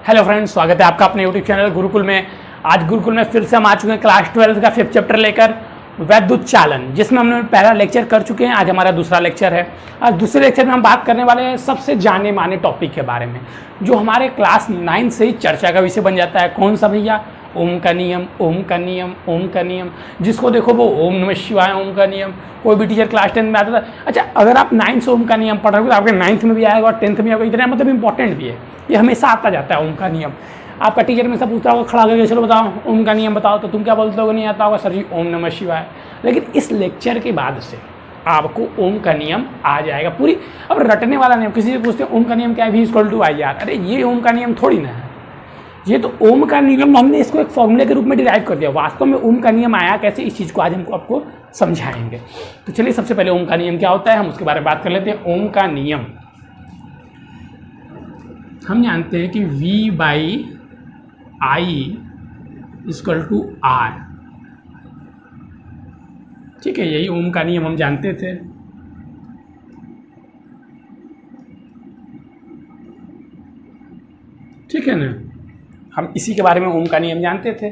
Hello friends, स्वागत है आपका अपने यूट्यूब चैनल गुरुकुल में। आज गुरुकुल में फिर से हम आ चुके हैं क्लास 12 का 5th चैप्टर लेकर, वैद्युत चालन, जिसमें हमने पहला लेक्चर कर चुके हैं। आज हमारा दूसरा लेक्चर है। आज दूसरे लेक्चर में हम बात करने वाले हैं सबसे जाने माने टॉपिक के बारे में, जो हमारे क्लास 9 से ही चर्चा का विषय बन जाता है। कौन सा भैया? ओम का नियम, ओम का नियम, ओम का नियम। जिसको देखो वो ओम नमः शिवाय, ओम का नियम। कोई भी टीचर क्लास 10 में आता था। अच्छा, अगर आप 9th से ओम का नियम पढ़ रहे हो तो आपके 9th में भी आएगा और 10th में आएगा। इतना मतलब इंपॉर्टेंट भी है, ये हमेशा आता जाता है ओम का नियम। आपका टीचर में सब पूछता होगा, खड़ा करके चलो बताओ ओम का नियम बताओ, तो तुम क्या बोलते हो? नहीं आता होगा सर जी ओम नमः शिवाय। लेकिन इस लेक्चर के बाद से आपको ओम का नियम आ जाएगा पूरी। अब रटने वाला नियम, किसी से पूछते हैं ओम का नियम क्या है, V=IR। अरे ये ओम का नियम थोड़ी ना है, ये तो ओम का नियम हमने इसको एक फॉर्मूले के रूप में डिराइव कर दिया। वास्तव में ओम का नियम आया कैसे, इस चीज़ को आज हमको आपको समझाएंगे। तो चलिए सबसे पहले ओम का नियम क्या होता है हम उसके बारे में बात कर लेते हैं। ओम का नियम हम जानते हैं कि V/I=R। ठीक है, यही ओम का नियम हम जानते थे। ठीक है ना, हम इसी के बारे में ओम का नियम जानते थे।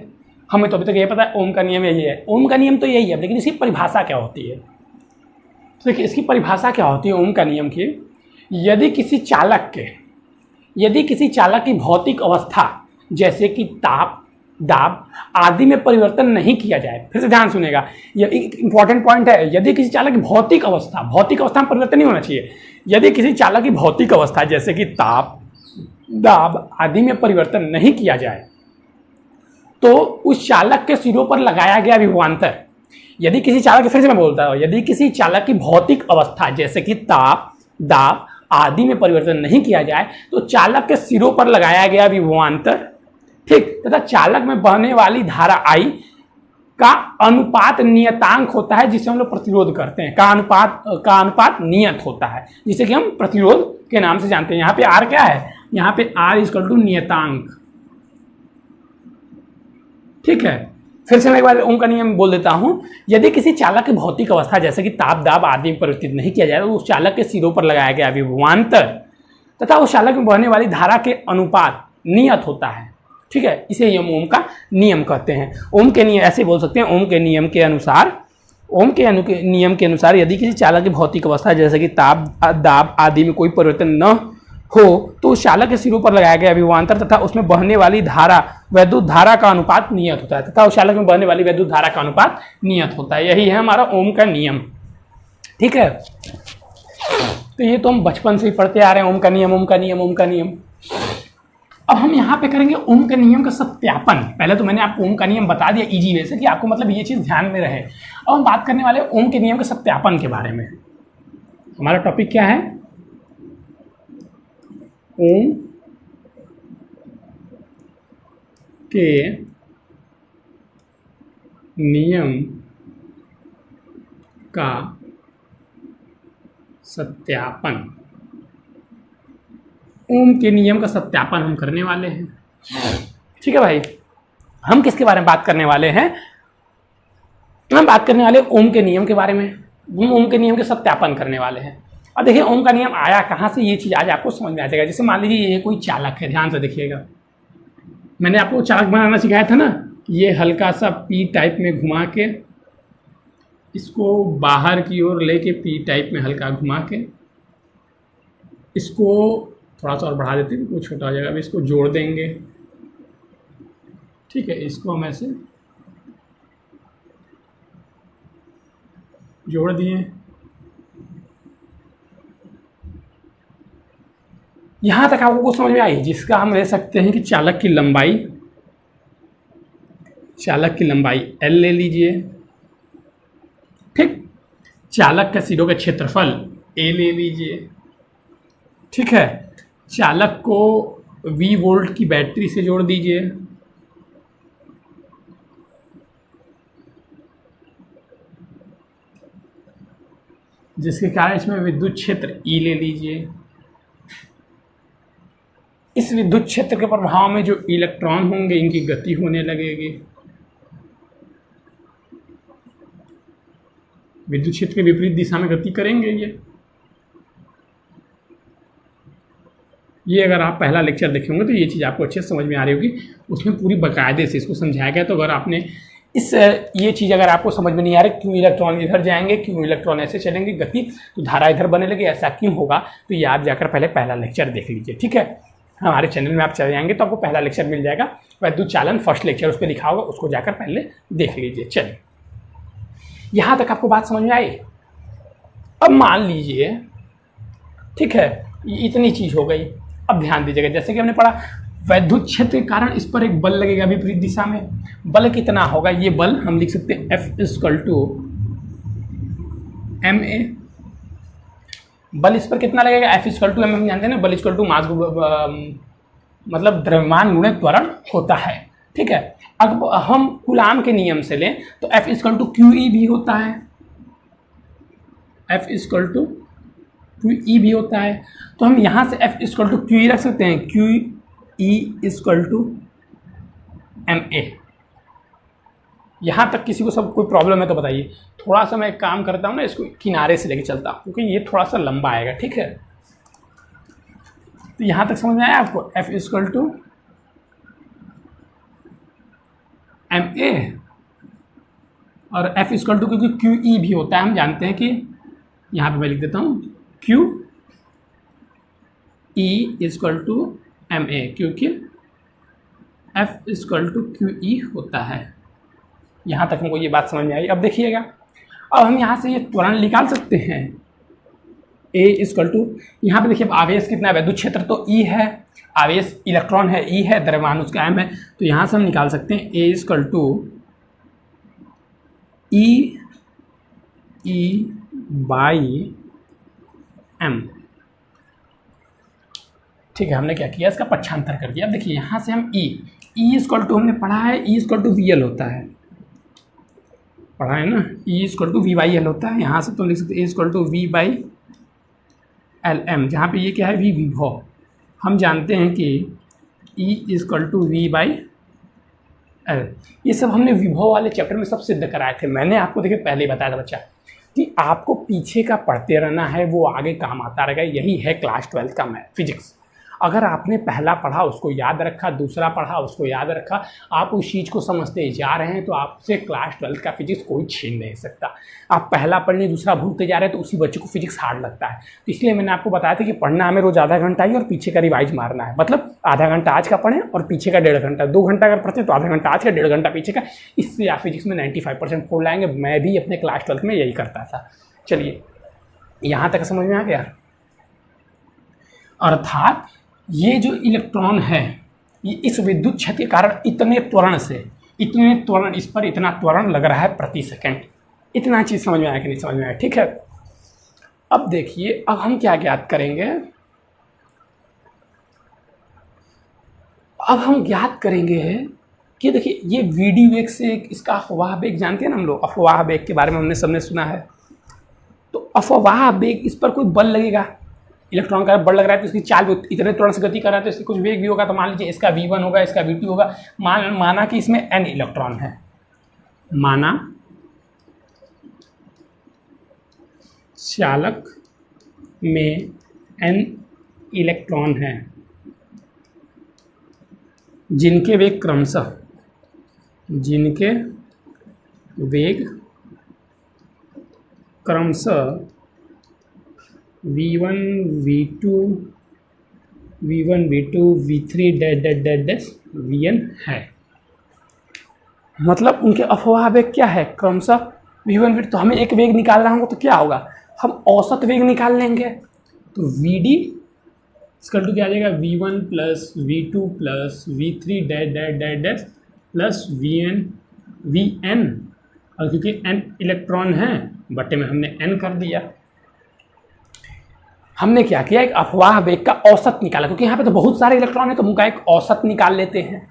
हमें तो अभी तक ये पता है ओम का नियम यही है, ओम का नियम तो यही है। लेकिन इसकी परिभाषा क्या होती है? तो देखिए, इसकी परिभाषा क्या होती है ओम का नियम की। यदि किसी चालक की भौतिक अवस्था जैसे कि ताप, दाब आदि में परिवर्तन नहीं किया जाए, फिर से ध्यान सुनेगा, यह एक इंपॉर्टेंट पॉइंट है। यदि किसी चालक की भौतिक अवस्था में परिवर्तन नहीं होना चाहिए। यदि किसी चालक की भौतिक अवस्था जैसे कि ताप, दाब आदि में परिवर्तन नहीं किया जाए तो उस चालक के सिरों पर लगाया गया विभवांतर, यदि किसी चालक, फिर से मैं बोलता हूं, यदि किसी चालक की भौतिक अवस्था जैसे कि ताप, दाब आदि में परिवर्तन नहीं किया जाए तो चालक के सिरों पर लगाया गया विभवांतर, ठीक, तथा चालक में बहने वाली धारा I का अनुपात नियतांक होता है, जिसे हम लोग प्रतिरोध करते हैं। का अनुपात नियत होता है, जिसे कि हम प्रतिरोध के नाम से जानते हैं। यहाँ पे R क्या है? यहाँ पे R= नियतांक। ठीक है, फिर से मैं एक बार ओम का नियम बोल देता हूं। यदि किसी चालक की भौतिक अवस्था जैसे कि ताप, दाब आदि में परिवर्तित नहीं किया जाए तो उस चालक के सिरों पर लगाया गया विभवांतर तथा उस चालक में बहने वाली धारा के अनुपात नियत होता है। ठीक है, इसे हम ओम का नियम कहते हैं। ओम के नियम ऐसे बोल सकते हैं, ओम के नियम के अनुसार यदि किसी चालक की भौतिक अवस्था जैसे कि ताप, दाब आदि में कोई परिवर्तन न हो तो उस चालक के सिरों पर लगाया गया विभवांतर तथा उसमें बहने वाली धारा, वैद्युत धारा का अनुपात नियत होता है। तथा उस चालक में बहने वाली वैद्युत धारा का अनुपात नियत होता है। यही है हमारा ओम का नियम। ठीक है, तो ये तो हम बचपन से ही पढ़ते आ रहे हैं, ओम का नियम, ओम का नियम, ओम का नियम। अब हम यहाँ पे करेंगे ओम के नियम का सत्यापन। पहले तो मैंने आपको ओम का नियम बता दिया इजी वे से, कि आपको मतलब ये चीज़ ध्यान में रहे। अब हम बात करने वाले ओम के नियम के सत्यापन के बारे में। हमारा टॉपिक क्या है? ओम के नियम का सत्यापन। ओम के नियम का सत्यापन हम करने वाले हैं। ठीक है भाई, हम किसके बारे में बात करने वाले हैं? हम बात करने वाले ओम के नियम के बारे में। हम ओम के नियम के सत्यापन करने वाले हैं। अब देखिए ओम का नियम आया कहाँ से, ये चीज़ आज आपको समझ में आ जाएगा। जैसे मान लीजिए ये कोई चालक है, ध्यान से देखिएगा, मैंने आपको चालक बनाना सिखाया था ना। ये हल्का सा P टाइप में घुमा के, इसको बाहर की ओर लेके P टाइप में हल्का घुमा के, इसको थोड़ा सा और बढ़ा देते हैं, कुछ छोटा हो जाएगा। अब इसको जोड़ देंगे। ठीक है, इसको हम ऐसे जोड़ दिए। यहां तक आपको कुछ समझ में आई, जिसका हम ले सकते हैं कि चालक की लंबाई L ले लीजिए। ठीक, चालक के सिरों के क्षेत्रफल A ले लीजिए। ठीक है, चालक को V वोल्ट की बैटरी से जोड़ दीजिए। जिसके कारण इसमें विद्युत क्षेत्र E ले लीजिए। इस विद्युत क्षेत्र के प्रभाव में जो इलेक्ट्रॉन होंगे इनकी गति होने लगेगी। विद्युत क्षेत्र के विपरीत दिशा में गति करेंगे ये। ये अगर आप पहला लेक्चर देखे होंगे तो ये चीज़ आपको अच्छे से समझ में आ रही होगी, उसमें पूरी बाकायदे से इसको समझाया गया। तो अगर आपने ये चीज़ अगर आपको समझ में नहीं आ रही, क्यों इलेक्ट्रॉन इधर जाएंगे, क्यों इलेक्ट्रॉन ऐसे चलेंगे गति, तो धारा इधर बने लगे, ऐसा क्यों होगा, तो ये आप जाकर पहले पहला लेक्चर देख लीजिए, ठीक है। हमारे चैनल में आप चले जाएंगे तो आपको पहला लेक्चर मिल जाएगा, वैद्युत चालन फर्स्ट लेक्चर उस पर लिखा होगा, उसको जाकर पहले देख लीजिए। चलिए, यहाँ तक आपको बात समझ में आई। अब मान लीजिए, ठीक है, इतनी चीज़ हो गई। अब ध्यान दीजिएगा, जैसे कि हमने पढ़ा वैद्युत क्षेत्र के कारण इस पर एक बल लगेगा विपरीत दिशा में। बल कितना होगा, ये बल हम लिख सकते हैं F = ma। बल इस पर कितना लगेगा, F = m, हम जानते हैं ना, बल = मास मतलब द्रव्यमान गुणे त्वरण होता है, ठीक है। अब हम कूलाम के नियम से लें तो F = QE भी होता है, F = QE भी होता है। तो हम यहाँ से F = QE रख सकते हैं, QE = ma। यहाँ तक किसी को सब कोई प्रॉब्लम है तो बताइए। थोड़ा सा मैं एक काम करता हूँ ना, इसको किनारे से लेके चलता हूँ क्योंकि ये थोड़ा सा लंबा आएगा, ठीक है। तो यहाँ तक समझ में आया आपको, F = ma और F = क्योंकि QE भी होता है, हम जानते हैं कि यहाँ पे मैं लिख देता हूँ QE = ma, क्योंकि F = QE होता है। यहाँ तक हमको ये बात समझ में आई। अब देखिएगा, अब हम यहाँ से ये त्वरण निकाल सकते हैं। A = यहाँ पे देखिए आवेश कितना है, वैद्युत क्षेत्र तो E है, आवेश इलेक्ट्रॉन है, E है, द्रव्यमान उसका M है, तो यहाँ से हम निकाल सकते हैं A = E/m। ठीक है, हमने क्या किया, इसका पक्षांतर कर दिया। अब देखिए यहाँ से हम E = हमने पढ़ा है, E = VL होता है, पढ़ा है ना, E = V/L होता है। यहाँ से तो लिख सकते हैं A = V/LM, जहाँ पे ये क्या है, V विभव। हम जानते हैं कि E = V/L। ये सब हमने विभव वाले चैप्टर में सब सिद्ध कराए थे। मैंने आपको देखिए पहले ही बताया था बच्चा कि आपको पीछे का पढ़ते रहना है, वो आगे काम आता रहेगा। यही है क्लास 12 का मैथ फिजिक्स। अगर आपने पहला पढ़ा उसको याद रखा, दूसरा पढ़ा उसको याद रखा, आप उस चीज़ को समझते जा रहे हैं, तो आपसे क्लास 12 का फिजिक्स कोई छीन नहीं सकता। आप पहला पढ़ने दूसरा भूलते जा रहे हैं तो उसी बच्चे को फिजिक्स हार्ड लगता है। तो इसलिए मैंने आपको बताया था कि पढ़ना हमें रोज़ आधा घंटा ही और पीछे का रिवाइज मारना है। मतलब आधा घंटा आज का पढ़ें और पीछे का 1.5 घंटा, 2 घंटा अगर पढ़ते तो आधा घंटा आज का, 1.5 घंटा पीछे का। इससे आप फिजिक्स में 95% फोड़ लाएंगे। मैं भी अपने क्लास 12 में यही करता था। चलिए, यहाँ तक समझ में आ गया। अर्थात ये जो इलेक्ट्रॉन है, ये इस विद्युत क्षेत्र के कारण इतने त्वरण इस पर इतना त्वरण लग रहा है प्रति सेकंड। इतना चीज़ समझ में आया कि नहीं समझ में आया, ठीक है। अब देखिए, अब हम क्या ज्ञात करेंगे, अब हम ज्ञात करेंगे कि देखिए ये VD वेग से इसका अफवाह वेग जानते हैं ना हम लोग, अफवाह वेग के बारे में हमने सबने सुना है। तो अफवाह वेग, इस पर कोई बल लगेगा, इलेक्ट्रॉन का बल लग रहा है तो इसकी चाल इतने त्वरण से गति कर रहा है तो इसकी कुछ वेग भी होगा। तो मान लीजिए इसका V1 होगा, इसका V2 होगा। माना कि इसमें N इलेक्ट्रॉन है, माना चालक में N इलेक्ट्रॉन है जिनके वेग क्रमशः V1 V2 V3 Vn है। मतलब उनके अफवाह वेग क्या है, क्रमशः V1 V2। तो हमें एक वेग निकालना होगा तो क्या होगा, हम औसत वेग निकाल लेंगे। तो VD = क्या आ जाएगा, V1 + V2 + V3 plus Vn। और क्योंकि n इलेक्ट्रॉन है बटे में हमने n कर दिया। हमने क्या किया, एक अफवाह वेग का औसत निकाला, क्योंकि यहाँ पे तो बहुत सारे इलेक्ट्रॉन है तो उनका एक औसत निकाल लेते हैं।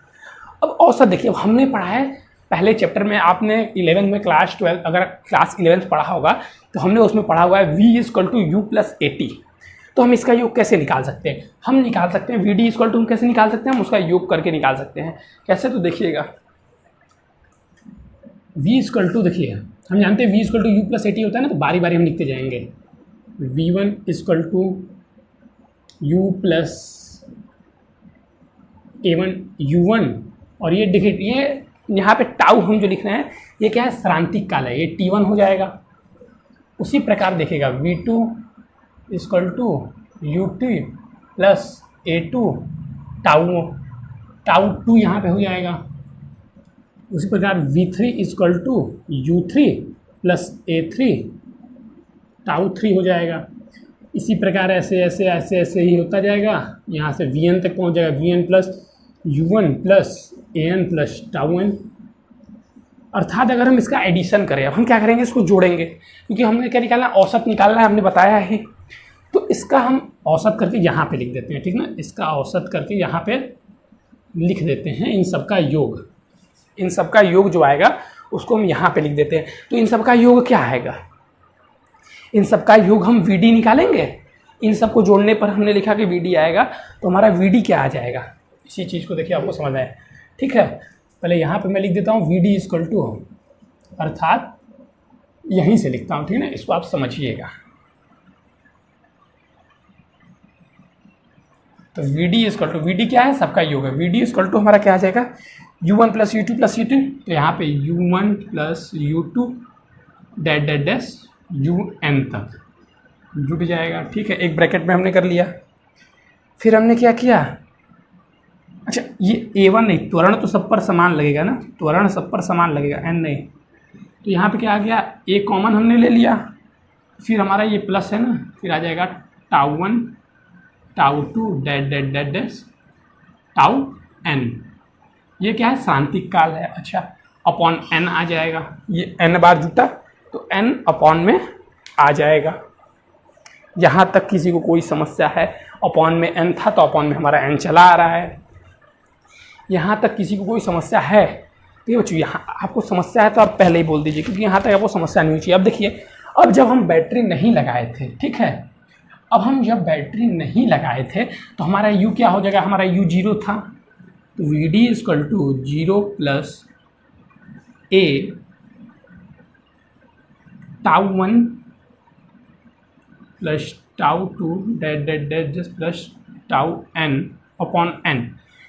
अब औसत देखिए, अब हमने पढ़ा है पहले चैप्टर में, आपने 11 में क्लास 12 अगर क्लास 11 पढ़ा होगा तो हमने उसमें पढ़ा हुआ है V = U + AT। तो हम इसका योग कैसे निकाल सकते हैं, हम निकाल सकते हैं VD = हम कैसे निकाल सकते हैं, हम उसका योग करके निकाल सकते हैं। कैसे, तो देखिएगा V = देखिए हम जानते हैं V = U + AT होता है ना, तो बारी बारी हम लिखते जाएंगे। V1 = U + A1 U1 और ये देखिए ये यहाँ पे टाउ हम जो लिख रहे हैं ये क्या है, श्रांतिक काल है, ये T1 हो जाएगा। उसी प्रकार देखिएगा V2 equal to UT plus A2 tau 2 यहाँ पे हो जाएगा। उसी प्रकार V3 equal to U3 plus A3 tau 3 हो जाएगा। इसी प्रकार ऐसे ऐसे ऐसे ऐसे ही होता जाएगा, यहाँ से Vn तक पहुँच जाएगा, Vn plus U1 plus An plus tau n। अर्थात अगर हम इसका एडिशन करें, अब हम क्या करेंगे, इसको जोड़ेंगे, क्योंकि हमने क्या निकालना है, औसत निकालना है, हमने बताया है। तो इसका हम औसत करके यहाँ पे लिख देते हैं, ठीक ना, इसका औसत करके यहाँ पे लिख देते हैं इन सब का योग। इन सब का योग जो आएगा उसको हम यहाँ पे लिख देते हैं। तो इन सब का योग क्या आएगा, इन सब का योग हम VD निकालेंगे। इन सब को जोड़ने पर हमने लिखा कि VD आएगा, तो हमारा VD क्या आ जाएगा, इसी चीज़ को देखिए आपको समझ आए, ठीक है। पहले यहाँ पे मैं लिख देता हूँ VD इक्वल टू, अर्थात यहीं से लिखता हूँ, ठीक है ना, इसको आप समझिएगा। तो VD इक्वल टू, VD क्या है, सबका योग है, VD इक्वल टू हमारा क्या आ जाएगा, U1 plus U2 plus U2। तो यहाँ पे U1 plus U2 dash dash dash UN तक जुट जाएगा, ठीक है। एक ब्रैकेट में हमने कर लिया। फिर हमने क्या किया, अच्छा ये A1 नहीं, त्वरण तो सब पर समान लगेगा ना, त्वरण सब पर समान लगेगा, N नहीं। तो यहाँ पे क्या आ गया, A कॉमन हमने ले लिया, फिर हमारा ये प्लस है ना, फिर आ जाएगा tau 1 tau 2 dash dash dash dash tau n। ये क्या है, श्रांतिक काल है। अच्छा अपॉन n आ जाएगा, ये n बार जुटा तो n अपॉन में आ जाएगा। यहाँ तक किसी को कोई समस्या है, अपॉन में n था तो अपॉन में हमारा n चला आ रहा है। यहाँ तक किसी को कोई समस्या है, तो ये बच्चों यहाँ आपको समस्या है तो आप पहले ही बोल दीजिए, क्योंकि यहाँ तक आपको समस्या नहीं चाहिए। अब देखिए, अब जब हम बैटरी नहीं लगाए थे, ठीक है, अब हम जब बैटरी नहीं लगाए थे तो हमारा U क्या हो जाएगा, हमारा U 0 था, तो VD equal to 0 plus A tau 1 plus tau 2 dash dash dash dash plus tau n upon n।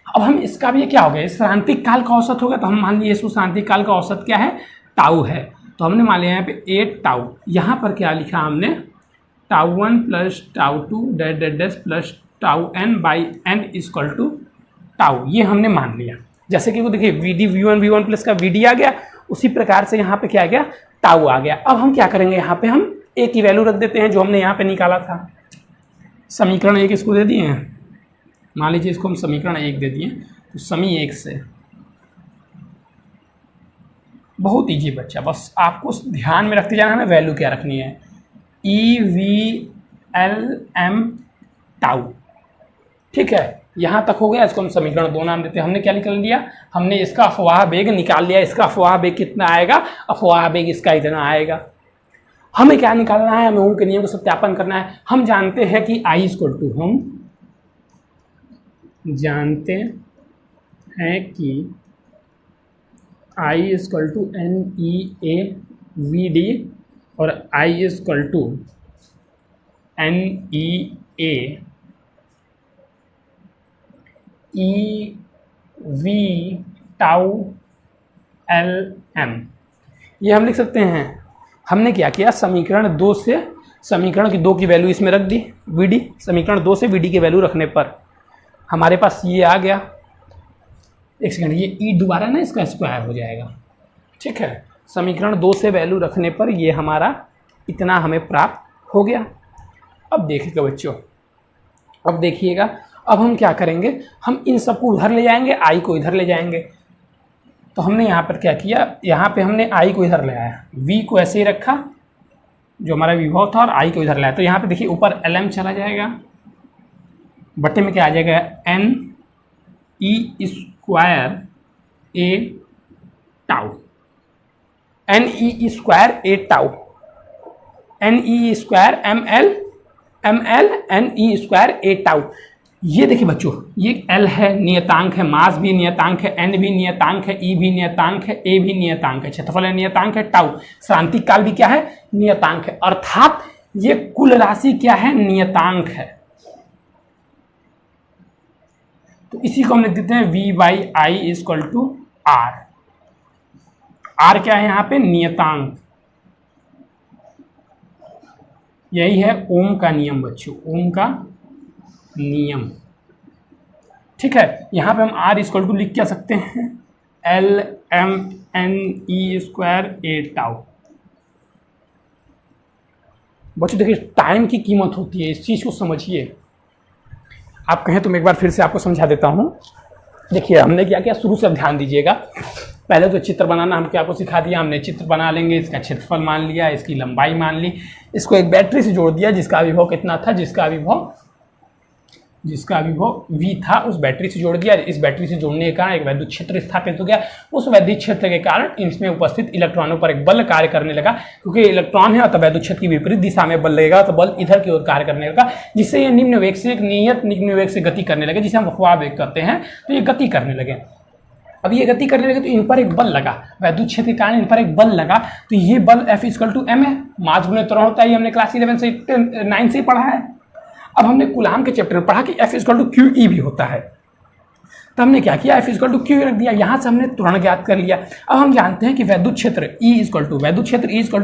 अब हम इसका भी क्या हो गया, श्रांतिक काल का औसत होगा, तो हम मान लिए इसको श्रांतिक काल का औसत क्या है, टाउ है। तो हमने मान लिया यहाँ पे 8 टाउ, यहाँ पर क्या लिखा हमने, tau 1 plus tau 2 dash dash dash plus tau n by n equal to tau, ये हमने मान लिया। जैसे कि वो देखिए VD V1 प्लस का VD आ गया, उसी प्रकार से यहाँ पे क्या आ गया, टाउ आ गया। अब हम क्या करेंगे, यहाँ पे हम A की वैल्यू रख देते हैं जो हमने यहाँ पे निकाला था। समीकरण 1 इसको दे दिए हैं, मान लीजिए इसको हम समीकरण 1 दे दिए, तो समी 1 से, बहुत ईजी बच्चा, बस आपको ध्यान में रखते जाना है वैल्यू क्या रखनी है, EVLM टाउ, ठीक है। यहाँ तक हो गया, इसको हम समीकरण 2 नाम देते हैं। हमने क्या निकाल लिया, हमने इसका अफवाह वेग निकाल लिया। इसका अफवाह वेग कितना आएगा, अफवाह वेग इसका इतना आएगा। हमें क्या निकालना है, हमें ओम के नियम को सत्यापन करना है। हम जानते हैं कि I इक्वल टू, हम जानते हैं कि I इक्वल टू NEAVD और I equal to NEA EV tau LM, ये हम लिख सकते हैं। हमने क्या किया, समीकरण 2 से, समीकरण की 2 की वैल्यू इसमें रख दी, VD, समीकरण 2 से VD की वैल्यू रखने पर हमारे पास ये आ गया। एक सेकंड, ये E दोबारा ना इसका स्क्वायर हो जाएगा, ठीक है। समीकरण 2 से वैल्यू रखने पर ये हमारा इतना हमें प्राप्त हो गया। अब देखिएगा बच्चों, अब देखिएगा, अब हम क्या करेंगे, हम इन सबको उधर ले जाएंगे, I को इधर ले जाएंगे। तो हमने यहाँ पर क्या किया, यहाँ पे हमने I को इधर ले आया, V को ऐसे ही रखा जो हमारा विभव था, और I को इधर लाया। तो यहाँ पे देखिए ऊपर LM चला जाएगा, बट्टे में क्या आ जाएगा, NE square A tau, NE square A tau, NE square ML NE square A tau. ये देखिए बच्चों, ये L है, नियतांक है, मास भी नियतांक है, N भी नियतांक है, E भी नियतांक है, A भी नियतांक है, क्षेत्रफल है नियतांक है, टाउ श्रांतिक काल भी क्या है, नियतांक है। अर्थात ये कुल राशि क्या है, नियतांक है। तो इसी को हम लिख देते हैं V by I equal to R। R क्या है यहाँ पे? नियतांक। यही है ओम का नियम बच्चों, ओम का नियम। ठीक है, यहाँ पे हम R इजक्वल टू लिख क्या सकते हैं? LMNE स्क्वायर ए टाउ। बच्चों देखिए, टाइम की कीमत होती है, इस चीज़ को समझिए। आप कहें तो मैं एक बार फिर से आपको समझा देता हूँ। देखिए हमने क्या किया, शुरू से अब ध्यान दीजिएगा। पहले तो चित्र बनाना हम क्या आपको सिखा दिया, हमने चित्र बना लेंगे, इसका क्षेत्रफल मान लिया, इसकी लंबाई मान ली, इसको एक बैटरी से जोड़ दिया जिसका विभव कितना था, जिसका विभव V था, उस बैटरी से जोड़ दिया। इस बैटरी से जोड़ने के कारण एक वैद्युत क्षेत्र स्थापित हो गया। उस वैद्युत क्षेत्र के कारण इसमें उपस्थित इलेक्ट्रॉनों पर एक बल कार्य करने लगा, क्योंकि इलेक्ट्रॉन है तो वैद्युत क्षेत्र की विपरीत दिशा में बल लगेगा, तो बल इधर की ओर कार्य करने लगा, जिससे ये निम्न वेग से एक नियत निम्न वेग से गति करने लगे, जिसे हम अफवाह वेग कहते हैं। तो ये गति करने लगे। अब ये गति करने लगे तो इन पर एक बल लगा, वैद्युत क्षेत्र के कारण इन पर एक बल लगा। तो ये बल F इक्वल टू M है, मास गुणित त्वरण होता है। ये हमने क्लास 11 से 9 से ही पढ़ा है। अब हमने कूलाम के चैप्टर में पढ़ा कि F इक्वल टू QE भी होता है। तो हमने क्या किया, F इक्वल टू Q रख दिया, यहाँ से हमने त्वरण ज्ञात कर लिया। अब हम जानते हैं कि वैद्युत क्षेत्र E equal to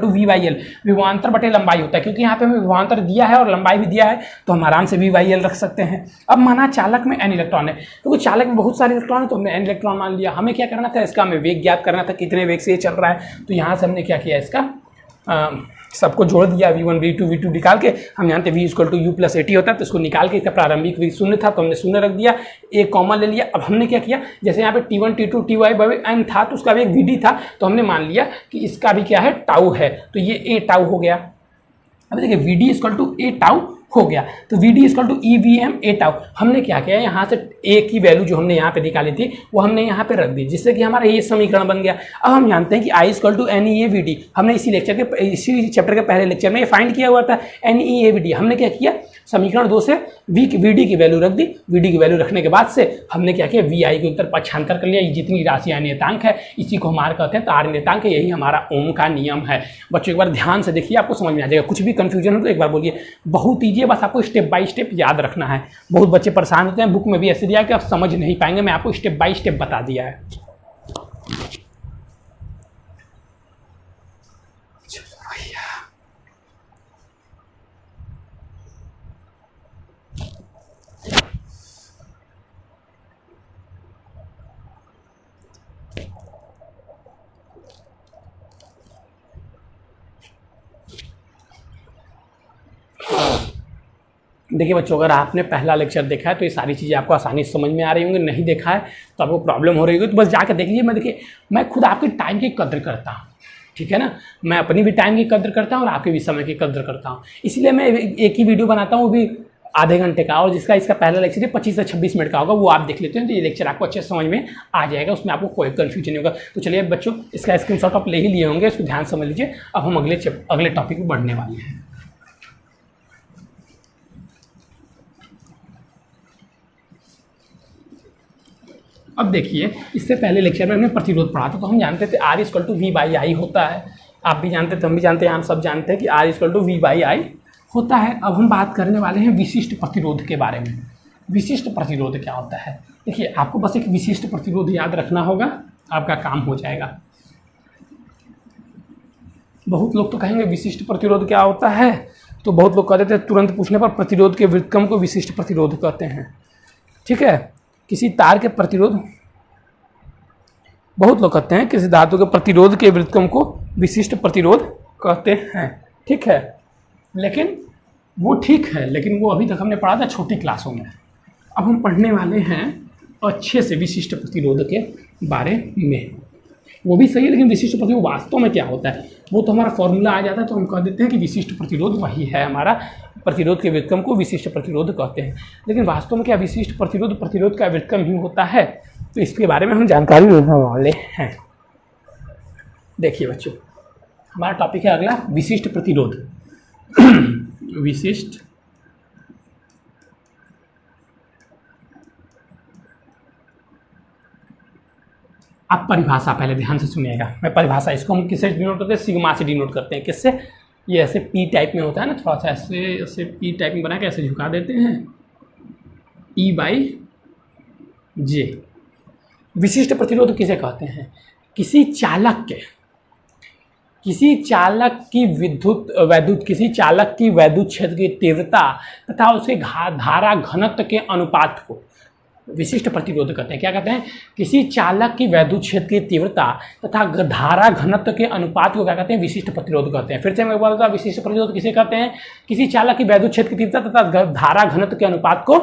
V by L, विभवांतर बटे लंबाई होता है, क्योंकि यहाँ पे हमें विभवांतर दिया है और लंबाई भी दिया है, तो हम आराम से V बाई एल रख सकते हैं। अब माना चालक में N इलेक्ट्रॉन है, क्योंकि चालक में बहुत सारे इलेक्ट्रॉन है तो हमने N इलेक्ट्रॉन मान लिया। हमें क्या करना था, इसका हमें वेग ज्ञात करना था, कितने वेग से ये चल रहा है। तो यहाँ से हमने क्या किया, इसका सबको जोड़ दिया, V1 V2 निकाल के। हम जानते हैं V equal to U plus 80 होता है, तो इसको निकाल के इसका प्रारंभिक वेग 0 था तो हमने 0 रख दिया, एक कॉमन ले लिया। अब हमने क्या किया, जैसे यहाँ पे T1 T2 Ty n था तो उसका भी एक VD था, तो हमने मान लिया कि इसका भी क्या है, टाउ है, तो ये A टाउ हो गया। अब देखिए VD equal to A tau हो गया, तो VD equal to EVM A tau. हमने क्या किया, यहाँ से A की वैल्यू जो हमने यहाँ पे निकाली थी वो हमने यहाँ पे रख दी, जिससे कि हमारा ये समीकरण बन गया। अब हम जानते हैं कि I इक्वल टू NEAVD, हमने इसी चैप्टर के पहले लेक्चर में ये फाइंड किया हुआ था NEAVD। हमने क्या किया, समीकरण 2 से VD की वैल्यू रख दी। VD की वैल्यू रखने के बाद से हमने क्या किया, VI के उत्तर पक्षांतर कर लिया। ये जितनी राशि नियतांक है इसी को हमारा कहते हैं तार नियतांक है, यही हमारा ओम का नियम है। बच्चों एक बार ध्यान से देखिए, आपको समझ में आ जाएगा। कुछ भी कंफ्यूजन हो तो एक बार बोलिए, बहुत ईजी है, बस आपको स्टेप बाय स्टेप याद रखना है। बहुत बच्चे परेशान होते हैं, बुक में भी ऐसे दिया कि आप समझ नहीं पाएंगे, मैं आपको स्टेप बाय स्टेप बता दिया है। देखिए बच्चों, अगर आपने पहला लेक्चर देखा है तो ये सारी चीज़ें आपको आसानी से समझ में आ रही होंगी। नहीं देखा है तो आपको प्रॉब्लम हो रही होगी, तो बस जाकर देख लीजिए। मैं खुद आपके टाइम की कद्र करता हूँ, ठीक है ना। मैं अपनी भी टाइम की कद्र करता हूँ और आपके भी समय की कद्र करता हूँ, इसलिए मैं एक ही वीडियो बनाता हूँ, वो भी आधे घंटे का, और इसका पहला लेक्चर 25 से 26 मिनट का होगा, वो आप देख लेते हैं तो ये लेक्चर आपको अच्छे समझ में आ जाएगा, उसमें आपको कोई कन्फ्यूजन नहीं होगा। तो चलिए बच्चों, इसका स्क्रीनशॉट आप ले ही लिए होंगे, इसको ध्यान समझ लीजिए। अब हम अगले टॉपिक में बढ़ने वाले हैं। अब देखिए, इससे पहले लेक्चर में हमने प्रतिरोध पढ़ा था, तो हम जानते थे R equal to V by I होता है। आप भी जानते थे, हम भी जानते हैं, हम सब जानते हैं कि R equal to V by I होता है। अब हम बात करने वाले हैं विशिष्ट प्रतिरोध के बारे में। विशिष्ट प्रतिरोध क्या होता है? देखिए, आपको बस एक विशिष्ट प्रतिरोध याद रखना होगा, आपका काम हो जाएगा। बहुत लोग तो कहेंगे विशिष्ट प्रतिरोध क्या होता है, तो बहुत लोग कहते थे तुरंत पूछने पर प्रतिरोध के व्युत्क्रम को विशिष्ट प्रतिरोध कहते हैं, ठीक है। किसी तार के प्रतिरोध, बहुत लोग कहते हैं किसी धातु के प्रतिरोध के व्युत्क्रम को विशिष्ट प्रतिरोध कहते हैं, ठीक है। लेकिन वो ठीक है, लेकिन वो अभी तक हमने पढ़ा था छोटी क्लासों में। अब हम पढ़ने वाले हैं अच्छे से विशिष्ट प्रतिरोध के बारे में। वो भी सही है, लेकिन विशिष्ट प्रतिरोध वास्तव में क्या होता है वो तो हमारा फॉर्मूला आ जाता है, तो हम कह देते हैं कि विशिष्ट प्रतिरोध वही है, हमारा प्रतिरोध के व्युत्क्रम को विशिष्ट प्रतिरोध कहते हैं। लेकिन वास्तव में क्या विशिष्ट प्रतिरोध का व्युत्क्रम ही होता है, तो इसके बारे में हम जानकारी लेने वाले हैं। देखिए बच्चों, हमारा टॉपिक है अगला विशिष्ट प्रतिरोध। विशिष्ट अब परिभाषा पहले ध्यान से सुनिएगा। मैं परिभाषा, इसको हम किससे डिनोट करते हैं, सिग्मा से डिनोट करते हैं। किससे? ये ऐसे पी टाइप में होता है ना, थोड़ा सा ऐसे पी टाइप में बना के ऐसे झुका देते हैं, ई बाई जे। विशिष्ट प्रतिरोध किसे कहते हैं? किसी चालक की वैद्युत क्षेत्र की तीव्रता तथा उसके धारा घनत्व के अनुपात को विशिष्ट प्रतिरोध कहते हैं। क्या कहते हैं? किसी चालक की वैद्युत क्षेत्र की तीव्रता तथा धारा घनत्व के अनुपात को क्या कहते हैं? विशिष्ट प्रतिरोध कहते हैं। फिर से मैं बोलता हूं, विशिष्ट प्रतिरोध किसे कहते हैं? किसी चालक की वैद्युत क्षेत्र की तीव्रता तथा धारा घनत्व के अनुपात को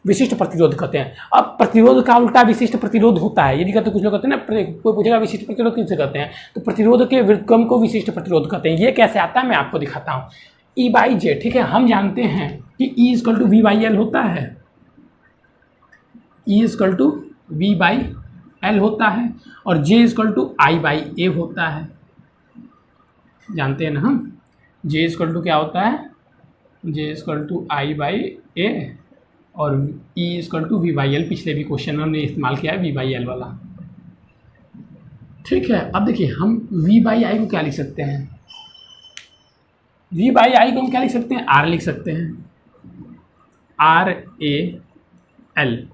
विशिष्ट प्रतिरोध कहते हैं। अब प्रतिरोध का उल्टा विशिष्ट प्रतिरोध होता है। यदि कहते कुछ लोग कहते हैं ना, कोई पूछेगा विशिष्ट प्रतिरोध किसे कहते हैं, तो प्रतिरोध के व्युत्क्रम को विशिष्ट प्रतिरोध कहते हैं। ये कैसे आता है मैं आपको दिखाता हूँ। E बाई जे, ठीक है, हम जानते हैं कि E equal to V by L होता है। E equal to V by L होता है और J equal to I by A होता है। जानते हैं ना हम, J इक्वल टू क्या होता है? J equal to I by A और E equal to V by L. पिछले भी क्वेश्चन में हमने इस्तेमाल किया है वी बाई एल वाला। ठीक है, अब देखिए हम वी बाई आई को क्या लिख सकते हैं? वी बाई आई को हम क्या लिख सकते हैं? आर लिख सकते हैं, आर ए एल।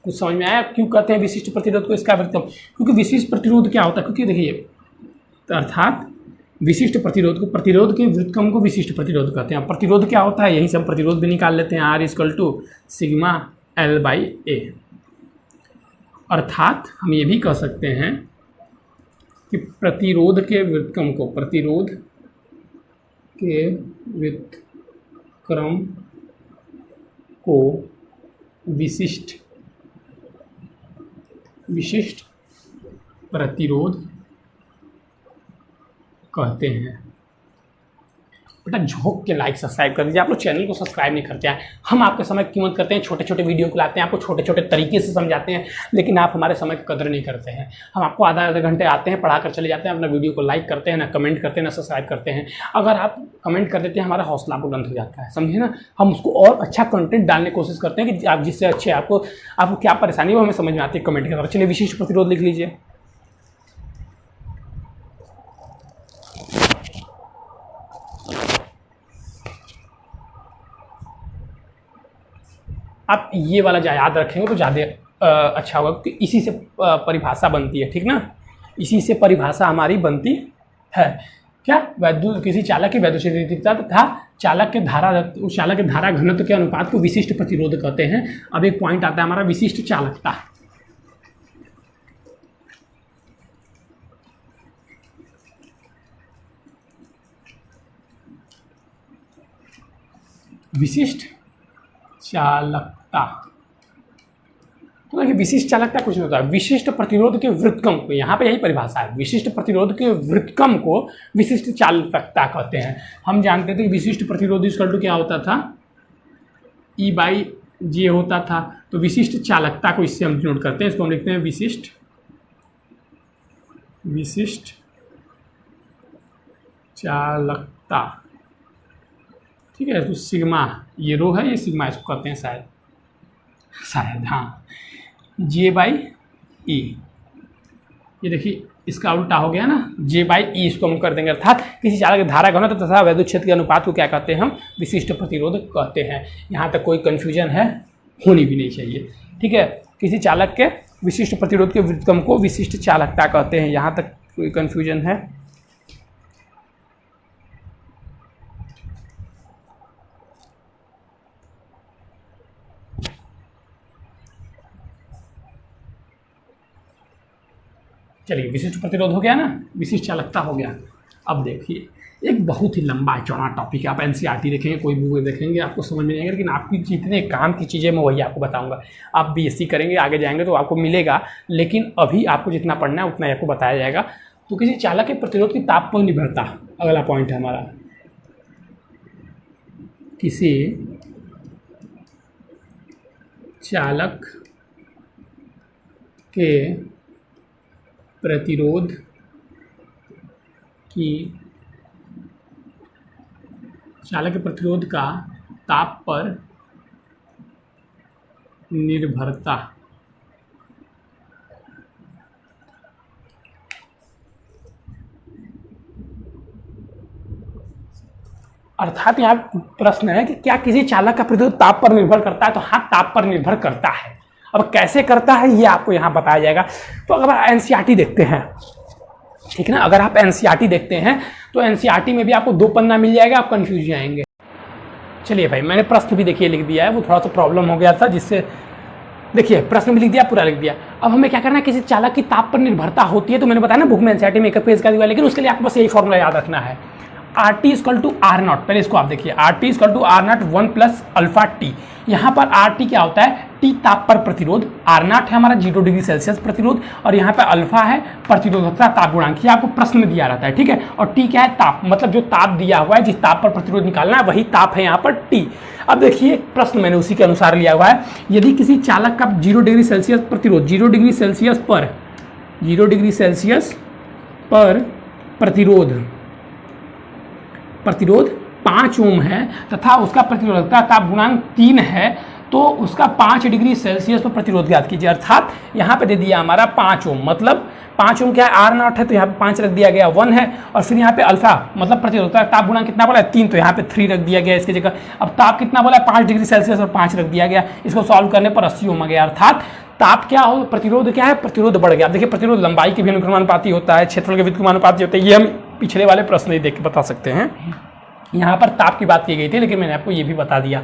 कुछ समझ में आया क्यों कहते हैं विशिष्ट प्रतिरोध को इसका व्युत्क्रम? क्योंकि विशिष्ट प्रतिरोध क्या होता है? क्योंकि देखिए, अर्थात विशिष्ट प्रतिरोध को, प्रतिरोध के व्युत्क्रम को विशिष्ट प्रतिरोध कहते हैं। प्रतिरोध क्या होता है? यही सब प्रतिरोध भी निकाल लेते हैं। R equal to sigma L by A. अर्थात हम ये भी कह सकते हैं कि प्रतिरोध के व्युत्क्रम को, प्रतिरोध के व्युत्क्रम को विशिष्ट प्रतिरोध कहते हैं। बेटा झोंक के लाइक सब्सक्राइब कर दीजिए। आप लोग चैनल को सब्सक्राइब नहीं करते हैं। हम आपके समय की कीमत करते हैं, छोटे छोटे वीडियो को लाते हैं, आपको छोटे छोटे तरीके से समझाते हैं, लेकिन आप हमारे समय की कदर नहीं करते हैं। हम आपको आधा घंटे आते हैं, पढ़ा कर चले जाते हैं, अपना वीडियो को लाइक करते हैं, ना कमेंट करते हैं, ना सब्सक्राइब करते हैं। अगर आप कमेंट कर देते हैं, हमारा हौसला बुलंद हो जाता है, समझे ना। हम उसको और अच्छा कंटेंट डालने की कोशिश करते हैं कि आप जिससे अच्छे आपको क्या परेशानी हो हमें समझ में आती है कमेंट के द्वारा। चलिए विशिष्ट प्रतिरोध लिख लीजिए। आप ये वाला याद रखेंगे तो ज़्यादा अच्छा होगा, क्योंकि इसी से परिभाषा बनती है, ठीक ना। इसी से परिभाषा हमारी बनती है। क्या? वैद्युत, किसी चालक की वैद्युत क्षेत्र की तीव्रता तथा चालक के धारा घनत्व के अनुपात को विशिष्ट प्रतिरोध कहते हैं। अब एक पॉइंट आता है हमारा विशिष्ट चालकता। विशिष्ट चालकता, तो देखिए विशिष्ट चालकता कुछ नहीं होता है, विशिष्ट प्रतिरोध के व्युत्क्रम को, यहाँ पे यही परिभाषा है, विशिष्ट प्रतिरोध के व्युत्क्रम को विशिष्ट चालकता कहते हैं। हम जानते थे कि विशिष्ट प्रतिरोध इक्वल टू क्या होता था? E बाई जे होता था। तो विशिष्ट चालकता को इससे हम डिनोट करते हैं, इसको हम लिखते हैं विशिष्ट चालकता। ठीक है, तो सिग्मा ये रो है, ये सिग्मा इसको कहते हैं शायद हाँ, जे बाई ई। ये देखिए इसका उल्टा हो गया ना, जे बाई ई, इसको हम कर देंगे। अर्थात किसी चालक के धारा घनत्व तथा वैद्युत क्षेत्र के अनुपात को क्या कहते हैं? हम विशिष्ट प्रतिरोध कहते हैं। यहाँ तक कोई कन्फ्यूजन है? होनी भी नहीं चाहिए। ठीक है, किसी चालक के विशिष्ट प्रतिरोध के व्युत्क्रम को विशिष्ट चालकता कहते हैं। यहाँ तक कोई कन्फ्यूजन है? चलिए विशिष्ट प्रतिरोध हो गया ना, विशिष्ट चालकता हो गया। अब देखिए एक बहुत ही लंबा चौड़ा टॉपिक है। आप एनसीईआरटी देखेंगे, कोई बुक देखेंगे, आपको समझ में नहीं आएगा, लेकिन आपकी जितने काम की चीज़ें मैं वही आपको बताऊंगा। आप बीएससी करेंगे, आगे जाएंगे तो आपको मिलेगा, लेकिन अभी आपको जितना पढ़ना है उतना ही आपको बताया जाएगा। तो किसी चालक के प्रतिरोध की ताप पर निर्भरता, अगला पॉइंट है हमारा। किसी चालक के प्रतिरोध का ताप पर निर्भरता। अर्थात यहाँ प्रश्न है कि क्या किसी चालक का प्रतिरोध ताप पर निर्भर करता है? तो हाँ, ताप पर निर्भर करता है। अब कैसे करता है ये आपको यहाँ बताया जाएगा। तो अगर आप एनसीईआरटी देखते हैं, ठीक है ना, अगर आप एनसीईआरटी देखते हैं तो एनसीईआरटी में भी आपको 2 पन्ना मिल जाएगा, आप कंफ्यूज जाएंगे। चलिए भाई, मैंने प्रश्न भी देखिए लिख दिया है, वो थोड़ा सा प्रॉब्लम हो गया था, जिससे देखिए प्रश्न भी लिख दिया, पूरा लिख दिया। अब हमें क्या करना है, किसी चालक की ताप पर निर्भरता होती है, तो मैंने बताया ना बुक में एनसीईआरटी में एक पेज का दिया, लेकिन उसके लिए आपको बस यही फॉर्मूला याद रखना है, RT = R0। पहले इसको आप देखिए, RT = R0 1 + αT। यहाँ पर RT क्या होता है, T ताप पर प्रतिरोध, R0 है हमारा 0 डिग्री सेल्सियस प्रतिरोध, और यहाँ पे अल्फा है प्रतिरोधकता ताप गुणांक, ये आपको प्रश्न में दिया रहता है, ठीक है। और T क्या है, ताप, मतलब जो ताप दिया हुआ है, जिस ताप पर प्रतिरोध निकालना है वही ताप है यहाँ पर T। अब देखिए प्रश्न मैंने उसी के अनुसार लिया हुआ है, यदि किसी चालक का 0 डिग्री सेल्सियस प्रतिरोध, 0 डिग्री सेल्सियस पर प्रतिरोध 5 ओम है तथा उसका प्रतिरोधकता ताप गुणांक 3 है, तो उसका 5 डिग्री सेल्सियस पर प्रतिरोध ज्ञात कीजिए। अर्थात यहाँ पे दे दिया हमारा 5 ओम, मतलब 5 ओम क्या है, R0 है, तो यहाँ पे 5 रख दिया गया, 1 है, और फिर यहाँ पे अल्फा मतलब प्रतिरोधकता ताप गुणांक कितना बोला है, 3, तो यहाँ पे 3 रख दिया गया इसकी जगह। अब ताप कितना बोला है, 5 डिग्री सेल्सियस और 5 रख दिया गया, इसको सॉल्व करने पर 80 ओम आ गया। अर्थात ताप क्या हो, प्रतिरोध क्या है, प्रतिरोध बढ़ गया। देखिए प्रतिरोध लंबाई के भी अनुक्रमानुपाती होता है, क्षेत्रफल के भी अनुक्रमानुपाती होता है, ये हम पिछले वाले प्रश्न ही देख के बता सकते हैं। यहाँ पर ताप की बात की गई थी, लेकिन मैंने आपको ये भी बता दिया,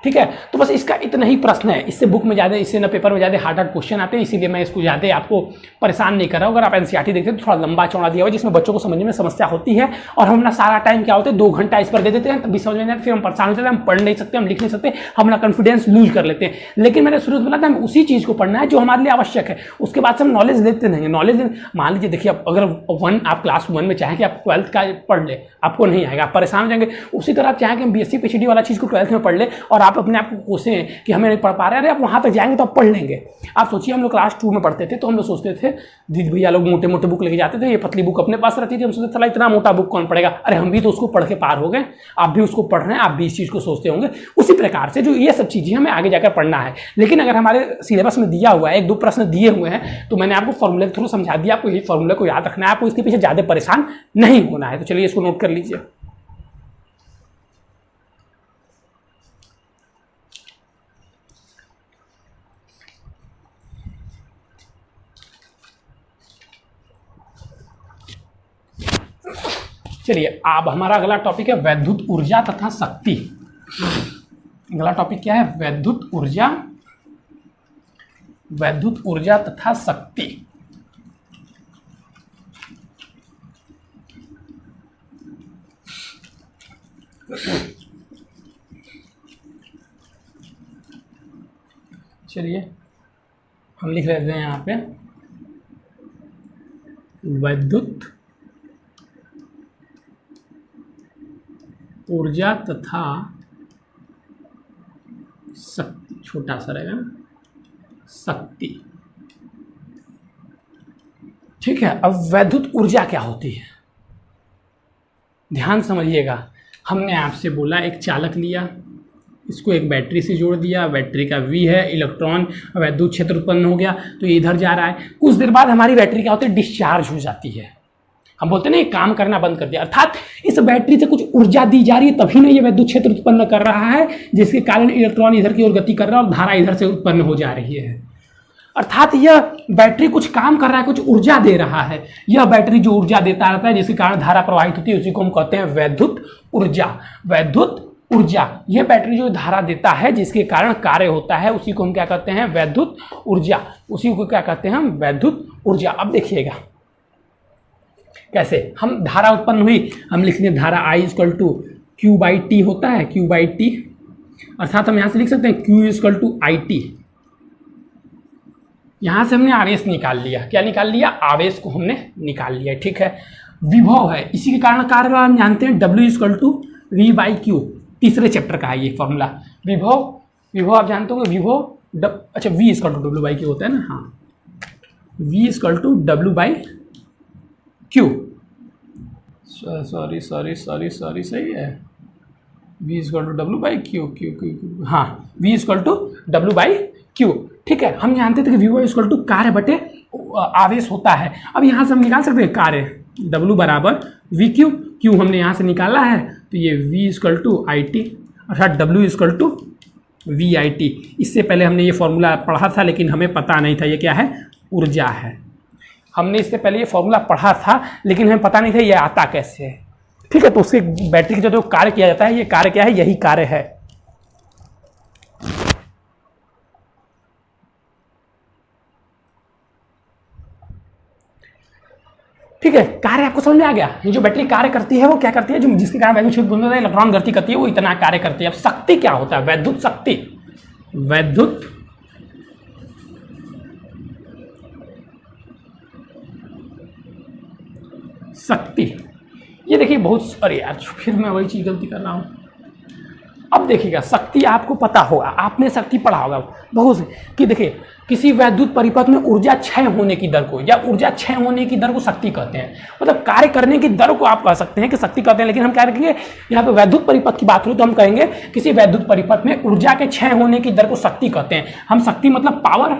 ठीक है। तो बस इसका इतना ही प्रश्न है, इससे बुक में ज़्यादा, इससे ना पेपर में ज़्यादा हार्ड क्वेश्चन आते हैं, इसीलिए मैं इसको ज़्यादा आपको परेशान नहीं कर रहा हूँ। अगर आप एनसीईआरटी देखते हैं तो थोड़ा लंबा चौड़ा दिया हुआ है, जिसमें बच्चों को समझने में समस्या होती है, और हम अपना सारा टाइम क्या होता है 2 घंटा इस पर दे देते हैं, तभी समझ में नहीं आता, फिर हम परेशान हो जाते हैं, हम पढ़ नहीं सकते, हम लिख नहीं सकते, हम अपना कॉन्फिडेंस लूज कर लेते हैं। लेकिन मैंने शुरू से बोला था हमें उसी चीज़ को पढ़ना है जो हमारे लिए आवश्यक है, उसके बाद से हम नॉलेज लेते नहीं। नॉलेज मान लीजिए, देखिए अगर आप क्लास 1 में चाहें कि आप 12th का पढ़ ले, आपको नहीं आएगा, आप परेशान हो जाएंगे। उसी तरह आप चाहें कि हम BSc PhD वाला चीज़ को 12th में पढ़ ले, और आप अपने आप को कोसें कि हमें नहीं पढ़ पा रहे, अरे आप वहाँ तक जाएंगे तो आप पढ़ लेंगे। आप सोचिए हम लोग क्लास 2 में पढ़ते थे, तो हम लोग सोचते थे, दीदी भैया लोग मोटे मोटे बुक लेके जाते थे, ये पतली बुक अपने पास रहती थी, हम सोचते चला इतना मोटा बुक कौन पढ़ेगा, अरे हम भी तो उसको पढ़ के पार हो गए, आप भी उसको पढ़ रहे हैं, आप भी इस चीज़ को सोचते होंगे। उसी प्रकार से जो ये सब चीज़ें हमें आगे जाकर पढ़ना है, लेकिन अगर हमारे सिलेबस में दिया हुआ है, 1-2 प्रश्न दिए हुए हैं, तो मैंने आपको फॉर्मूले के थ्रू समझा दिया, आपको यही फॉर्मूले को याद रखना है, आपको इसके पीछे ज़्यादा परेशान नहीं होना है। तो चलिए इसको नोट कर लीजिए। चलिए अब हमारा अगला टॉपिक है वैद्युत ऊर्जा तथा शक्ति। अगला टॉपिक क्या है, वैद्युत ऊर्जा तथा शक्ति। चलिए हम लिख लेते हैं यहाँ पे वैद्युत ऊर्जा तथा शक्ति, छोटा सा रहेगा ना, शक्ति, ठीक है। अब वैद्युत ऊर्जा क्या होती है, ध्यान समझिएगा। हमने आपसे बोला एक चालक लिया, इसको एक बैटरी से जोड़ दिया, बैटरी का V है, इलेक्ट्रॉन वैद्युत क्षेत्र उत्पन्न हो गया, तो ये इधर जा रहा है। कुछ देर बाद हमारी बैटरी क्या होती है, डिस्चार्ज हो जाती है, हम बोलते हैं ना ये काम करना बंद कर दिया। अर्थात इस बैटरी से कुछ ऊर्जा दी जा रही है, तभी ना ये वैद्युत क्षेत्र उत्पन्न कर रहा है, जिसके कारण इलेक्ट्रॉन इधर की ओर गति कर रहा है और धारा इधर से उत्पन्न हो जा रही है। अर्थात यह बैटरी कुछ काम कर रहा है, कुछ ऊर्जा दे रहा है। यह बैटरी जो ऊर्जा देता रहता है, जिसके कारण धारा प्रवाहित होती है, उसी को हम कहते हैं वैद्युत ऊर्जा। वैद्युत ऊर्जा, यह बैटरी जो धारा देता है, जिसके कारण कार्य होता है, उसी को हम क्या कहते हैं, वैद्युत ऊर्जा। उसी को क्या कहते हैं हम, वैद्युत ऊर्जा। अब देखिएगा कैसे हम धारा उत्पन्न हुई, हम लिख लें धारा I = Q/T होता है, Q/T। अर्थात हम यहाँ से लिख सकते हैं Q = IT। यहाँ से हमने आवेश निकाल लिया, क्या निकाल लिया, आवेश को हमने निकाल लिया, ठीक है। विभव है, इसी के कारण कार्य हम जानते हैं W = V/Q, तीसरे चैप्टर का है ये फॉर्मूला। विभव आप जानते होंगे, विभव अच्छा V = W/Q होता है ना, हाँ, V = W/Q, सॉरी सही है, V = W/Q, हाँ, V = W/Q, ठीक है। हम जानते थे कि विभव = कार्य बटे आवेश होता है। अब यहाँ से हम निकाल सकते हैं कार्य, W = VQ, Q हमने यहाँ से निकाला है, तो ये V = IT, अर्थात W = VIT। इससे पहले हमने ये फॉर्मूला पढ़ा था लेकिन हमें पता नहीं था ये क्या है, ऊर्जा है। हमने इससे पहले ये फॉर्मूला पढ़ा था लेकिन हमें पता नहीं था ये आता कैसे है, ठीक है। तो उससे बैटरी का जो कार्य किया जाता है, ये कार्य क्या है, यही कार्य है। ठीक है, कार्य आपको समझ में आ गया। ये जो बैटरी कार्य करती है वो क्या करती है, जो जिसके कारण वैद्युत क्षेत्र होता है, इलेक्ट्रॉन गति करती है, वो इतना कार्य करती है। अब शक्ति क्या होता है, वैद्युत शक्ति, वैद्युत शक्ति। ये देखिए बहुत, अरे यार फिर मैं वही चीज गलती कर रहा हूं। अब देखिएगा, शक्ति आपको पता होगा, आपने शक्ति पढ़ा होगा बहुत कि देखिए किसी वैद्युत परिपथ में ऊर्जा क्षय होने की दर को या ऊर्जा क्षय होने की दर को शक्ति कहते हैं। मतलब कार्य करने की दर को आप कह सकते हैं कि शक्ति कहते हैं, लेकिन हम क्या करेंगे, यहाँ पे वैद्युत परिपथ की बात हो तो हम कहेंगे किसी वैद्युत परिपथ में ऊर्जा के क्षय होने की दर को शक्ति कहते हैं। हम शक्ति मतलब पावर,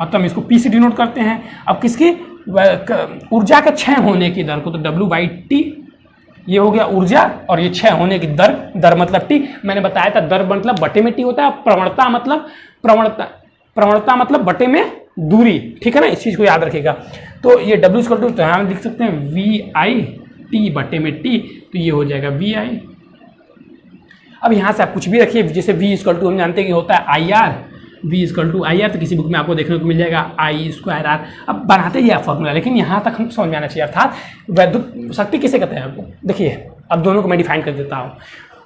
मतलब हम इसको P से डिनोट करते हैं। अब किसकी ऊर्जा के क्षय होने की दर को तो W/T, ये हो गया ऊर्जा, और ये क्षय होने की दर, दर मतलब T। मैंने बताया था दर मतलब बटे में T होता है, प्रवणता मतलब बटे में दूरी, ठीक है ना, इस चीज को याद रखिएगा। तो ये W इक्वल टू यहाँ लिख सकते हैं VI/T बटे में T, तो ये हो जाएगा VI। अब यहाँ से आप कुछ भी रखिए, जैसे V इक्वल टू हम जानते हैं कि होता है IR, V equal to IR, तो किसी बुक में आपको देखने को मिल जाएगा I²R। अब बनाते ही आप फॉर्मूला, लेकिन यहाँ तक हम समझ में आना चाहिए। अर्थात वैद्युत शक्ति किसे कहते हैं, आपको देखिए अब दोनों को मैं डिफाइन कर देता हूँ।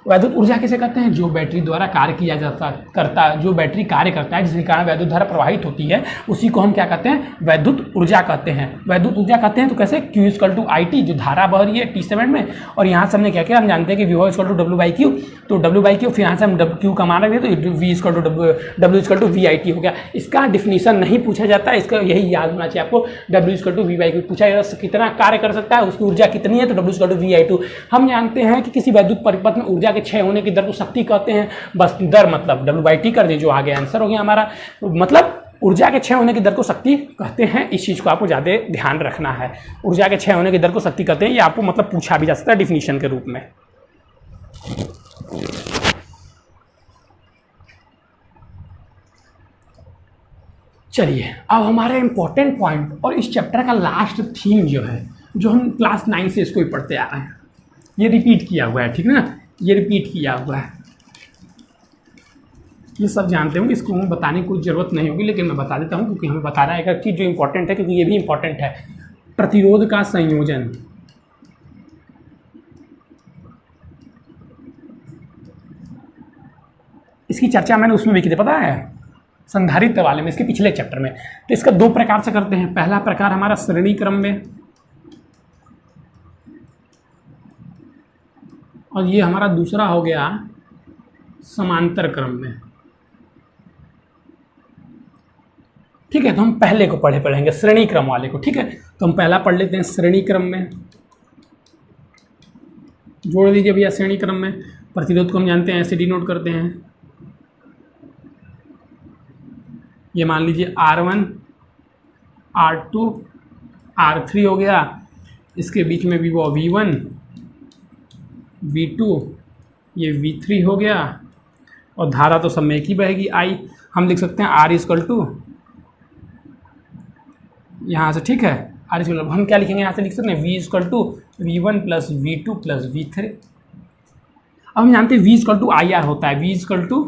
वैद्युत ऊर्जा किसे कहते हैं, जो बैटरी द्वारा कार्य किया जाता करता, जो बैटरी कार्य करता है जिसके कारण वैद्युत धारा प्रवाहित होती है, उसी को हम क्या कहते हैं, वैद्युत ऊर्जा कहते हैं। वैद्युत ऊर्जा कहते हैं तो कैसे, Q इक्वल टू IT, जो धारा बह रही है T7 में, और यहाँ से हमने क्या किया, हम जानते हैं कि विभव इक्वल टू W/Q, तो W/Q फिर यहाँ से हम Q का मान रख दिए तो V equal to W equal to VIT हो गया। इसका डिफिनीशन नहीं पूछा जाता है, इसका यही याद होना चाहिए आपको, W इक्वल टू V/Q पूछा जाता है, कितना कार्य कर सकता है, उसकी ऊर्जा कितनी है, तो W इक्वल टू VI2। हम जानते हैं कि किसी वैद्युत परिपथ में ऊर्जा के क्षय होने की दर को शक्ति कहते हैं। बस दर मतलब W/T कर दे, जो आगे आंसर हो गया हमारा। मतलब ऊर्जा के क्षय होने की दर को शक्ति कहते हैं। इस चीज को आपको ज्यादा ध्यान रखना है, ऊर्जा के क्षय होने की दर को शक्ति कहते हैं। ये आपको मतलब पूछा भी जा सकता है डिफिनीशन के रूप में। चलिए अब हमारा इंपॉर्टेंट पॉइंट और इस चैप्टर का लास्ट थीम जो है, जो हम क्लास 9 से इसको ही पढ़ते आ रहे हैं, ये रिपीट किया हुआ है, ठीक है ना, ये रिपीट किया हुआ है, ये सब जानते होंगे, इसको हमें बताने की कोई ज़रूरत नहीं होगी, लेकिन मैं बता देता हूँ क्योंकि हमें बताना है एक चीज़ जो इंपॉर्टेंट है, क्योंकि ये भी इंपॉर्टेंट है। प्रतिरोध का संयोजन, इसकी चर्चा मैंने उसमें भी की थी, पता है, संधारित्र वाले में, इसके पिछले चैप्टर में। तो इसका दो प्रकार से करते हैं। पहला प्रकार हमारा श्रेणी क्रम में, और ये हमारा दूसरा हो गया समांतर क्रम में। ठीक है, तो हम पहले को पढ़ेंगे श्रेणी क्रम वाले को, ठीक है। तो हम पहला पढ़ लेते हैं श्रेणी क्रम में, जोड़ दीजिए भैया श्रेणी क्रम में। प्रतिरोध को हम जानते हैं, ऐसे डिनोट करते हैं, ये मान लीजिए R1 R2 R3 हो गया, इसके बीच में भी वो V1 V2 ये V3 हो गया, और धारा तो सब में एक ही बहेगी I। हम लिख सकते हैं R इक्वल टू यहाँ से, ठीक है, R इक्वल हम क्या लिखेंगे, यहाँ से लिख सकते हैं V equal to V1 plus V2 plus V3। अब हम जानते हैं V इक्वल टू IR होता है, V इक्वल टू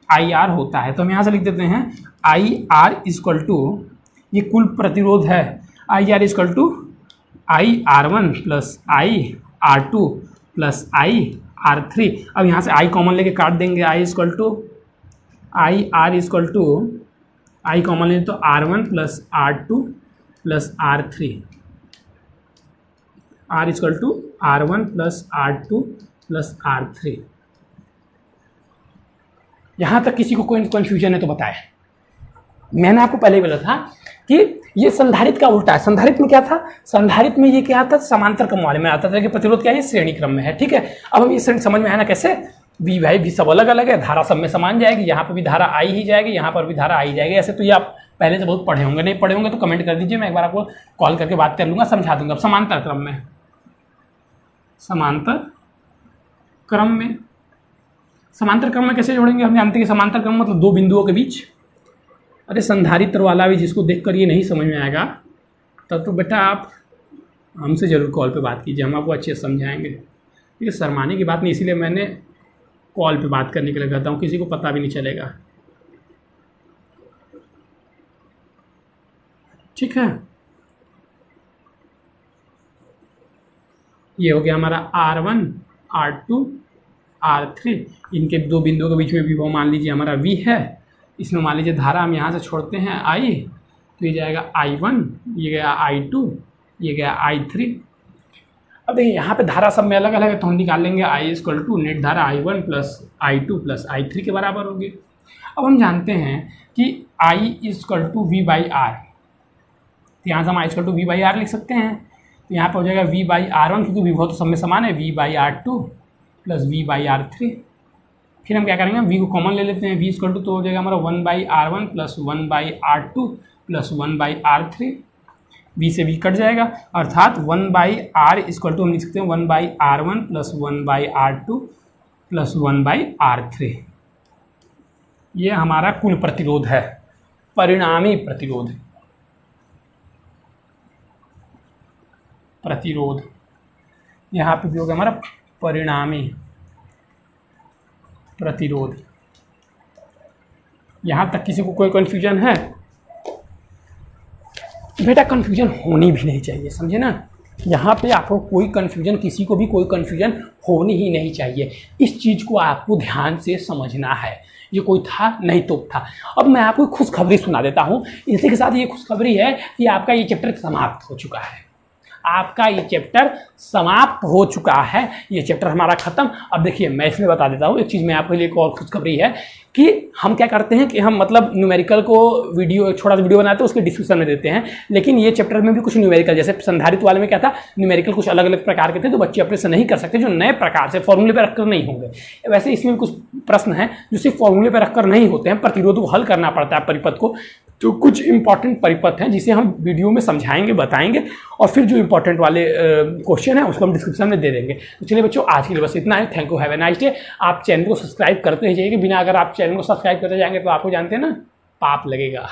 IR होता है, तो हम यहाँ से लिख देते हैं IR इक्वल टू, ये कुल प्रतिरोध है, IR equal to IR1 plus IR2 plus IR3। अब यहाँ से I कॉमन लेके काट देंगे, I equal to IR equal to I common लेंगे तो R1 plus R2 plus R3, R equal to R1 plus R2 plus R3। यहाँ तक किसी को कोई कन्फ्यूजन है तो बताए। मैंने आपको पहले ही बोला था कि ये संधारित्र का उल्टा है। संधारित्र में क्या था, संधारित्र में ये क्या था, समांतर क्रम वाले में आता था कि प्रतिरोध क्या है, श्रेणी क्रम में है, ठीक है। अब हम ये श्रेणी समझ में आया ना कैसे, V भाई भी सब अलग अलग है, धारा सब में समान जाएगी, यहाँ पर भी धारा आई ही जाएगी, यहाँ पर भी धारा आई जाएगी। ऐसे तो ये आप पहले से बहुत पढ़े होंगे, नहीं पढ़े होंगे तो कमेंट कर दीजिए, मैं एक बार आपको कॉल करके बात कर लूँगा, समझा दूंगा। समांतर क्रम में, समांतर क्रम में समांतर क्रम में कैसे जोड़ेंगे? हम जानते हैं कि समांतर क्रम मतलब दो बिंदुओं के बीच। अरे संधारित्र वाला भी जिसको देखकर ये नहीं समझ में आएगा तब तो बेटा आप हमसे ज़रूर कॉल पे बात कीजिए, हम आपको अच्छे से समझाएंगे। ये शर्माने की बात नहीं, इसीलिए मैंने कॉल पे बात करने के लिए कहता हूँ, किसी को पता भी नहीं चलेगा। ठीक है, ये हो गया हमारा R1 R2 R3। इनके दो बिंदुओं के बीच में विभव मान लीजिए हमारा V है। इसमें मान लीजिए धारा हम यहाँ से छोड़ते हैं I, तो ये जाएगा I1, ये गया I2, ये गया I3। अब देखिए यहाँ पे धारा सब में अलग अलग है, तो हम निकाल लेंगे I = नेट धारा I1 + I2 + I3 के बराबर होगी। अब हम जानते हैं कि I = V/R, तो यहाँ से हम I = V/R लिख सकते हैं। तो यहाँ पर हो जाएगा V/R1, क्योंकि विभव तो सब में समान है, V/R2 + V/R3। फिर हम क्या करेंगे, V को कॉमन ले लेते हैं। V = तो हो जाएगा हमारा 1/R1 + 1/R2 + 1/R3। V से V कट जाएगा, अर्थात 1/R = हम लिख सकते हैं 1/R1 + 1/R2 + 1/R3। ये हमारा कुल प्रतिरोध है, परिणामी प्रतिरोध। यहाँ पे भी होगा हमारा परिणामी प्रतिरोध। यहाँ तक किसी को कोई कन्फ्यूजन है? बेटा कन्फ्यूजन होनी भी नहीं चाहिए, समझे ना। यहाँ पे आपको कोई कन्फ्यूजन, किसी को भी कोई कन्फ्यूजन होनी ही नहीं चाहिए। इस चीज़ को आपको ध्यान से समझना है। ये कोई था नहीं तो था। अब मैं आपको खुशखबरी सुना देता हूँ। इसी के साथ ये खुशखबरी है कि आपका ये चैप्टर समाप्त हो चुका है। आपका ये चैप्टर समाप्त हो चुका है, ये चैप्टर हमारा ख़त्म। अब देखिए मैं इसमें बता देता हूँ एक चीज़, मैं आपके लिए एक और खुशखबरी है कि हम क्या करते हैं कि हम मतलब न्यूमेरिकल को वीडियो, छोटा सा वीडियो बनाते हैं, उसके डिस्क्रिप्शन में देते हैं। लेकिन ये चैप्टर में भी कुछ न्यूमेरिकल, जैसे संधारित्र वाले में क्या था, न्यूमेरिकल कुछ अलग अलग प्रकार के थे तो बच्चे अपने से नहीं कर सकते, जो नए प्रकार से फॉर्मूले पर रखकर नहीं होंगे। वैसे इसमें भी कुछ प्रश्न हैं जो सिर्फ फॉर्मूले पर रखकर नहीं होते हैं, प्रतिरोध को हल करना पड़ता है परिपथ को। तो कुछ इंपॉर्टेंट परिपथ हैं जिसे हम वीडियो में समझाएंगे, बताएंगे, और फिर जो इंपॉर्टेंट वाले क्वेश्चन है उसको हम डिस्क्रिप्शन में दे देंगे। तो चलिए बच्चों, आज के लिए बस इतना है। Thank you, have a nice day. आप चैनल को सब्सक्राइब करते ही जाइए, बिना अगर आप चैनल को सब्सक्राइब करते जाएंगे तो आपको जानते हैं ना, पाप लगेगा।